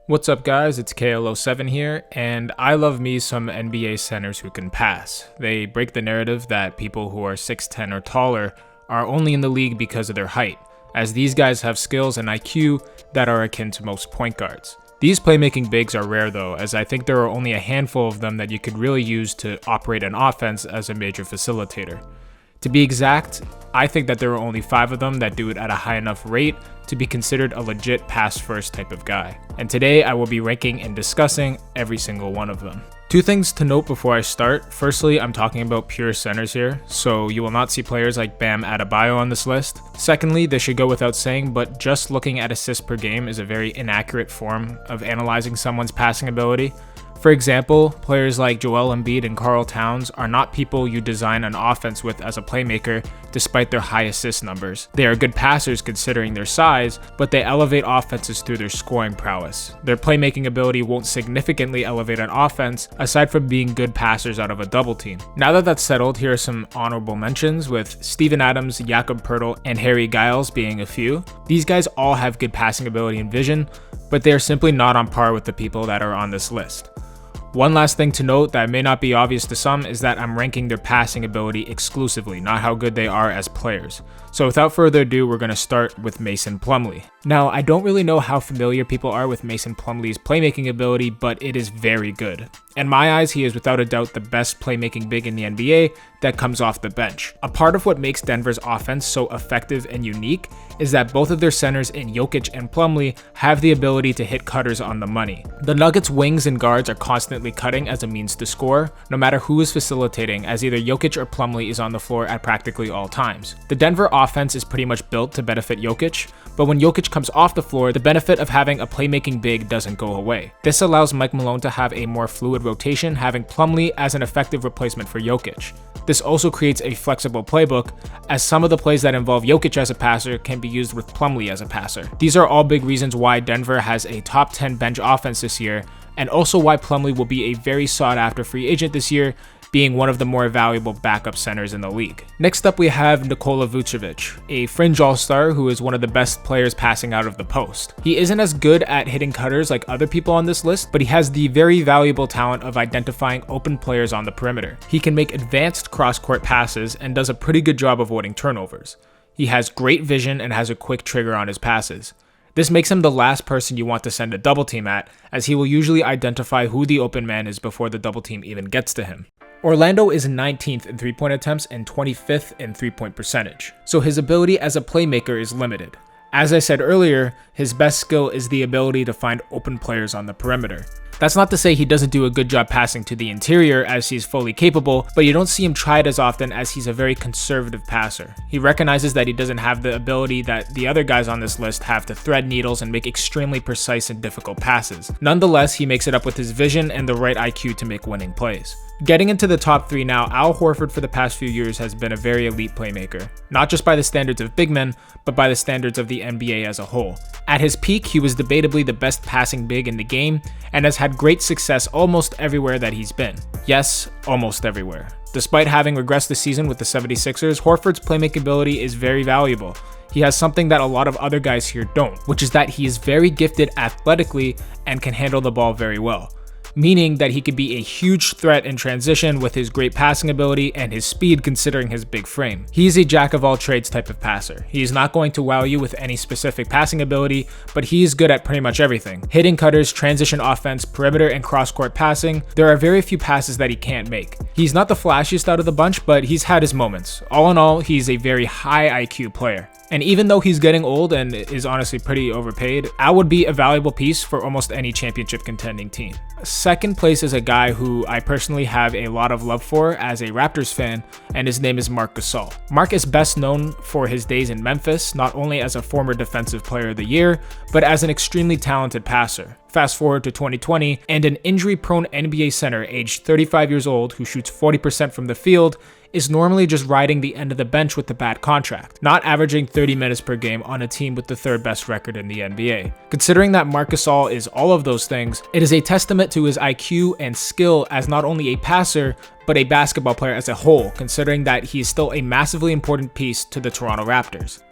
What's up guys, it's KLO7 here, and I love me some NBA centers who can pass. They break the narrative that people who are 6'10 or taller are only in the league because of their height, as these guys have skills and IQ that are akin to most point guards. These playmaking bigs are rare though, as I think there are only a handful of them that you could really use to operate an offense as a major facilitator. To be exact, I think that there are only 5 of them that do it at a high enough rate to be considered a legit pass-first type of guy. And today I will be ranking and discussing every single one of them. 2 things to note before I start. Firstly, I'm talking about pure centers here, so you will not see players like Bam Adebayo on this list. Secondly, this should go without saying, but just looking at assists per game is a very inaccurate form of analyzing someone's passing ability. For example, players like Joel Embiid and Karl Towns are not people you design an offense with as a playmaker despite their high assist numbers. They are good passers considering their size, but they elevate offenses through their scoring prowess. Their playmaking ability won't significantly elevate an offense aside from being good passers out of a double team. Now that that's settled, here are some honorable mentions, with Steven Adams, Jakob Poeltl, and Harry Giles being a few. These guys all have good passing ability and vision, but they are simply not on par with the people that are on this list. One last thing to note that may not be obvious to some is that I'm ranking their passing ability exclusively, not how good they are as players. So without further ado, we're going to start with Mason Plumlee. Now, I don't really know how familiar people are with Mason Plumlee's playmaking ability, but it is very good. In my eyes, he is without a doubt the best playmaking big in the NBA that comes off the bench. A part of what makes Denver's offense so effective and unique is that both of their centers in Jokic and Plumlee have the ability to hit cutters on the money. The Nuggets' wings and guards are constantly cutting as a means to score, no matter who is facilitating, as either Jokic or Plumlee is on the floor at practically all times. The Denver offense is pretty much built to benefit Jokic, but when Jokic comes off the floor, the benefit of having a playmaking big doesn't go away. This allows Mike Malone to have a more fluid rotation, having Plumlee as an effective replacement for Jokic. This also creates a flexible playbook, as some of the plays that involve Jokic as a passer can be used with Plumlee as a passer. These are all big reasons why Denver has a top 10 bench offense this year, and also why Plumlee will be a very sought after free agent this year, being one of the more valuable backup centers in the league. Next up, we have Nikola Vucevic, a fringe all-star who is one of the best players passing out of the post. He isn't as good at hitting cutters like other people on this list, but he has the very valuable talent of identifying open players on the perimeter. He can make advanced cross-court passes and does a pretty good job avoiding turnovers. He has great vision and has a quick trigger on his passes. This makes him the last person you want to send a double team at, as he will usually identify who the open man is before the double team even gets to him. Orlando is 19th in 3-point attempts and 25th in 3-point percentage, so his ability as a playmaker is limited. As I said earlier, his best skill is the ability to find open players on the perimeter. That's not to say he doesn't do a good job passing to the interior, as he's fully capable, but you don't see him try it as often, as he's a very conservative passer. He recognizes that he doesn't have the ability that the other guys on this list have to thread needles and make extremely precise and difficult passes. Nonetheless, he makes it up with his vision and the right IQ to make winning plays. Getting into the top 3 now, Al Horford for the past few years has been a very elite playmaker, not just by the standards of big men, but by the standards of the NBA as a whole. At his peak, he was debatably the best passing big in the game, and has had great success almost everywhere that he's been. Yes, almost everywhere. Despite having regressed this season with the 76ers, Horford's playmaking ability is very valuable. He has something that a lot of other guys here don't, which is that he is very gifted athletically and can handle the ball very well, meaning that he could be a huge threat in transition with his great passing ability and his speed considering his big frame. He is a jack of all trades type of passer. He is not going to wow you with any specific passing ability, but he is good at pretty much everything. Hitting cutters, transition offense, perimeter, and cross-court passing. There are very few passes that he can't make. He's not the flashiest out of the bunch, but he's had his moments. All in all, he's a very high IQ player. And even though he's getting old and is honestly pretty overpaid, Al would be a valuable piece for almost any championship contending team. Second place is a guy who I personally have a lot of love for as a Raptors fan, and his name is Marc Gasol. Marc is best known for his days in Memphis, not only as a former Defensive Player of the Year, but as an extremely talented passer. Fast forward to 2020, and an injury-prone NBA center aged 35 years old who shoots 40% from the field is normally just riding the end of the bench with the bad contract, not averaging 30 minutes per game on a team with the 3rd best record in the NBA. Considering that Marc Gasol is all of those things, it is a testament to his IQ and skill as not only a passer, but a basketball player as a whole, considering that he is still a massively important piece to the Toronto Raptors.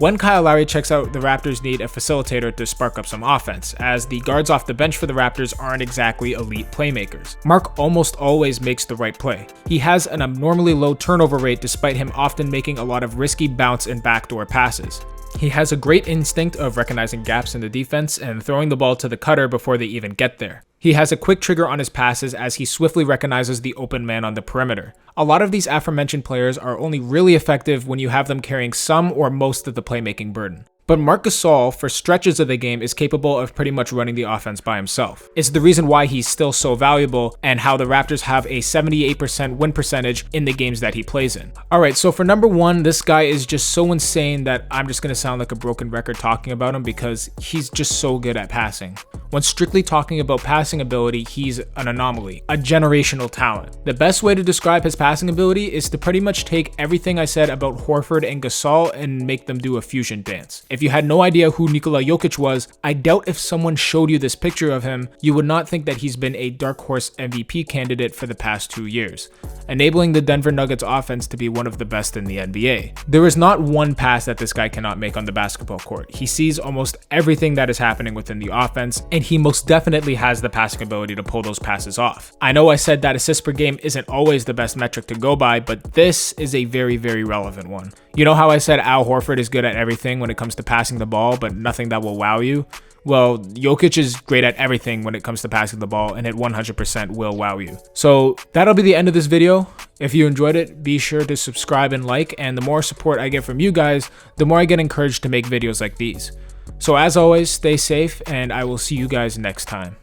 When Kyle Lowry checks out, the Raptors need a facilitator to spark up some offense, as the guards off the bench for the Raptors aren't exactly elite playmakers. Mark almost always makes the right play. He has an abnormally low turnover rate despite him often making a lot of risky bounce and backdoor passes. He has a great instinct of recognizing gaps in the defense and throwing the ball to the cutter before they even get there. He has a quick trigger on his passes as he swiftly recognizes the open man on the perimeter. A lot of these aforementioned players are only really effective when you have them carrying some or most of the playmaking burden. But Marc Gasol, for stretches of the game, is capable of pretty much running the offense by himself. It's the reason why he's still so valuable and how the Raptors have a 78% win percentage in the games that he plays in. Alright, so for number 1, this guy is just so insane that I'm just going to sound like a broken record talking about him because he's just so good at passing. When strictly talking about passing ability, he's an anomaly, a generational talent. The best way to describe his passing ability is to pretty much take everything I said about Horford and Gasol and make them do a fusion dance. If you had no idea who Nikola Jokic was, I doubt if someone showed you this picture of him, you would not think that he's been a dark horse MVP candidate for the past 2 years, enabling the Denver Nuggets offense to be one of the best in the NBA. There is not one pass that this guy cannot make on the basketball court. He sees almost everything that is happening within the offense, and he most definitely has the passing ability to pull those passes off. I know I said that assists per game isn't always the best metric to go by, but this is a very, very relevant one. You know how I said Al Horford is good at everything when it comes to passing the ball, but nothing that will wow you? Well, Jokic is great at everything when it comes to passing the ball, and it 100% will wow you. So that'll be the end of this video. If you enjoyed it, be sure to subscribe and like, and the more support I get from you guys, the more I get encouraged to make videos like these. So as always, stay safe, and I will see you guys next time.